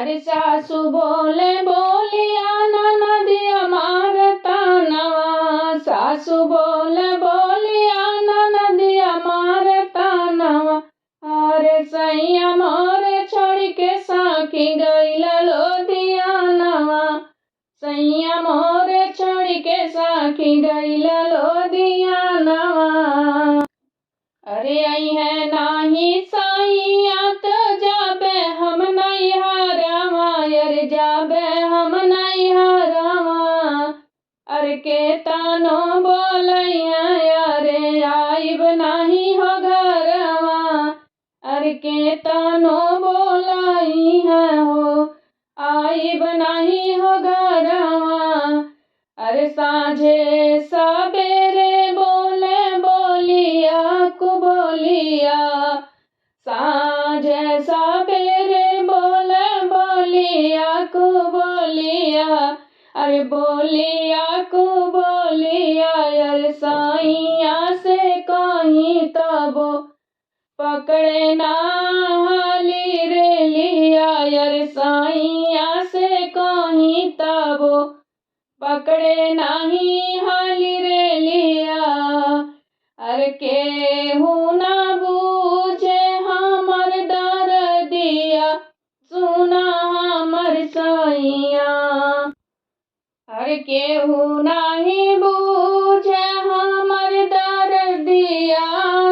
अरे सासू बोले बोलिया ननदिया मारता नवा, सासू बोले बोलिया ननदिया मारता नवा। अरे सैया मोरे छोड़ के साखी गईला लोदिया नवा, सैया मोरे छोड़ के साखी गईला लोदिया नवा। अरे आई है नाही साइया तो जाबे हम नहीं हारावा, अरे जाबे हम नहीं हारावा। अरे के तानो बोलैया अरे आइब नहीं हो घरवा, अरे के तानो बोलाई है हो आइब नहीं हो घरवा। अरे साँझे सबेरे बोले बोलिया को बोलिया, साँझे सबेरे बोले बोलिया को बोलिया। अरे बोलिया को बोलिया अरे साइया से कहीं तबो पकड़े ना हाली रे लिया, अरे साइया से कहीं तबो पकड़े नहीं हाली रे लिया। अरे केहू ना बूझे हमर दर्दिया, सुना हमर सैया। अरे केहू नहीं बूझे हमर दर्दिया,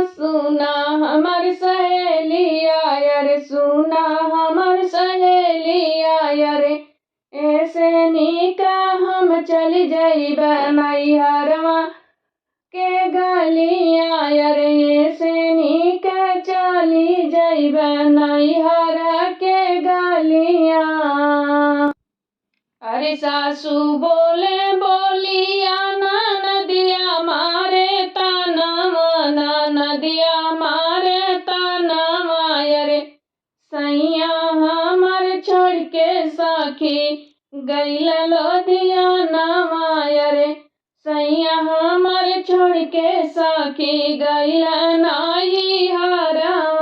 सुना हमर सहेलिया। अरे सुना हमर सहेलिया, अरे ऐसे निका हम चल जाइब नैहरवा के गलिया, अरे ऐसे निका चली जाइब नैहर के गलिया। अरे सासू बोले बोलिया ननदिया मारे तानवा, ननदिया मारे तानवा। अरे सैया हमर छोड़ के साखी गईला लोदिया नवा, अरे सैया हमर छोड़ के साखी गईला नाई हरा।